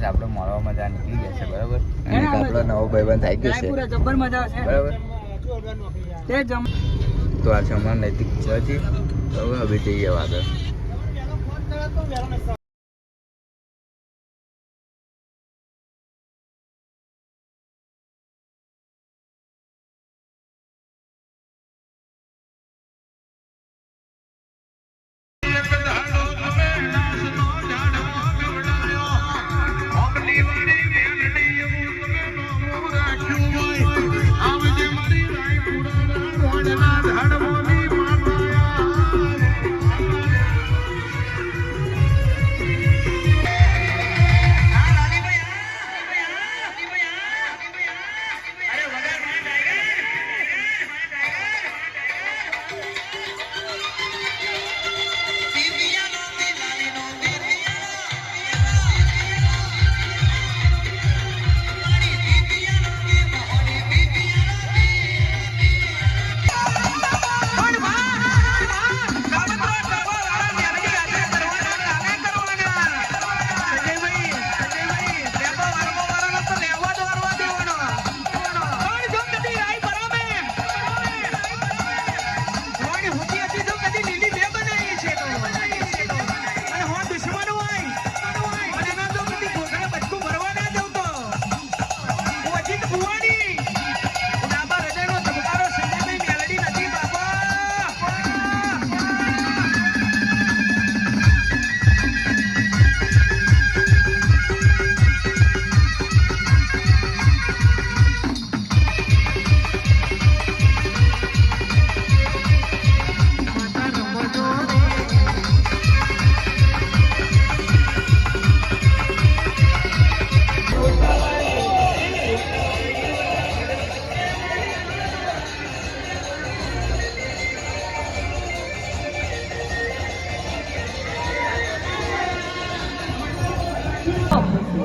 આપણે મળવા મજા નીકળી ગયા છે બરાબર. અને આપણો નવો ભાઈબંધ થઈ ગયો છે જબર મજા આવશે બરાબર. તો આ છે અમારા નૈતિક જજી. તો હવે જઈએ આગળ.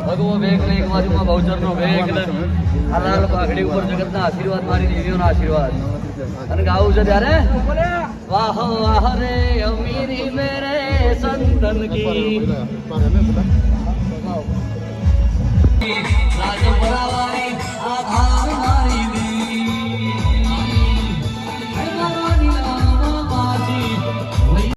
ભગવો બેગ ને એક બાજુમાં બહુચરનો બેગ ને લાલ પાઘડી ઉપર જગતના આશીર્વાદ મારી દેવીઓના આશીર્વાદ અને ગાવું છે ત્યારે વાહ વાહ રે અમીરી મેરે સંતન કી રાજ પરાવા